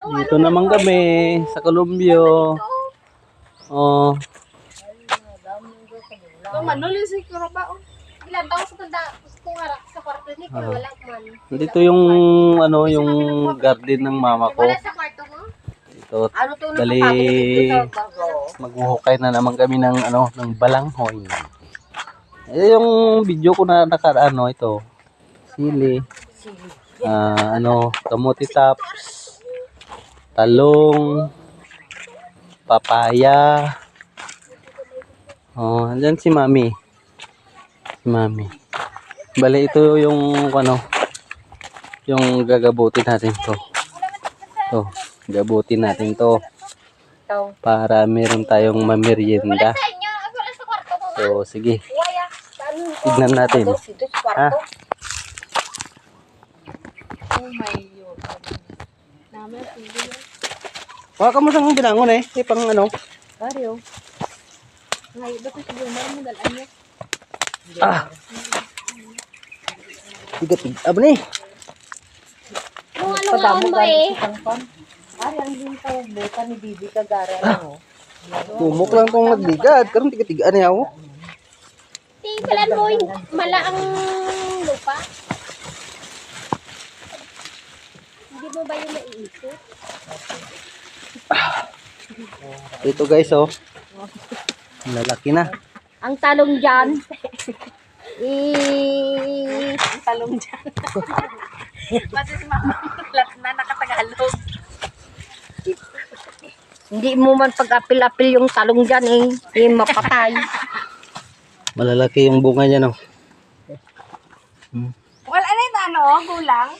Dito naman kami sa Columbio. Oh, Manuli siguro ba? Ilan daw sa tanda kung harap sa kwarto ni kung wala man. dito yung ano yung garden ng mama ko. Wala sa kwarto mo? Dito, Ano to dali maghuhukay na naman kami ng ano ng balanghoy. Yung video ko na nakaraan ito. Sili. Kamuti tops, talong, papaya. Oh, andyan si Mami. Si Mami. Bale ito yung yung gagabutin natin to. To, gabutin natin to para meron tayong mamerienda. So, sige. Tignan natin. Ha? Oh my God. Naman sige. Wala mo sang binangon pang ano. Baryo. Ngayon ba siguro mo dalan niya? Tiga-tiga. Aba ni. Kung ano nga mo Ari ang lintaw beta ni Bibi Kagara mo. Tumok lang kung magligad. Karon tiga-tiga niya ako. Tingnan mo mala ang lupa. Hindi mo ba yung naiisip? Ito guys lalaki na. Ang talong dyan. Ang talong dyan. Pati si Mama na nakatagalog. Hindi mo man pag-apil-apil yung talong dyan Hindi mapatay. Malalaki yung bunga niya Wala na ito gulang.